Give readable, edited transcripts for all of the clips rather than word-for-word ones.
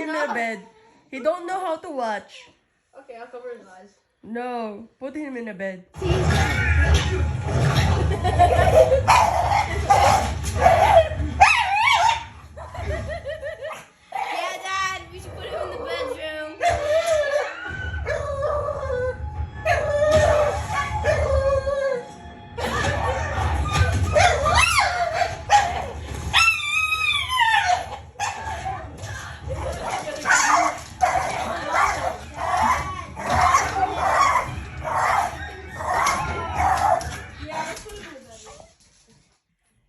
him in a bed. He don't know how to watch. Okay, I'll cover his eyes. No, put him in a bed. Yeah, Dad, we should put him in the bedroom.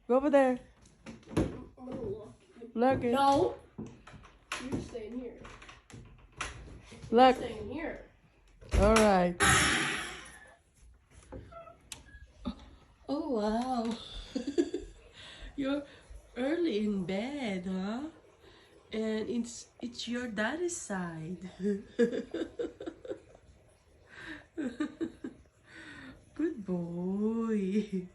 Go over there. I'm gonna look. Look it. No. You're staying here. Look. You're staying here. All right. Oh wow. You're early in bed, huh? And it's your daddy's side. Good boy.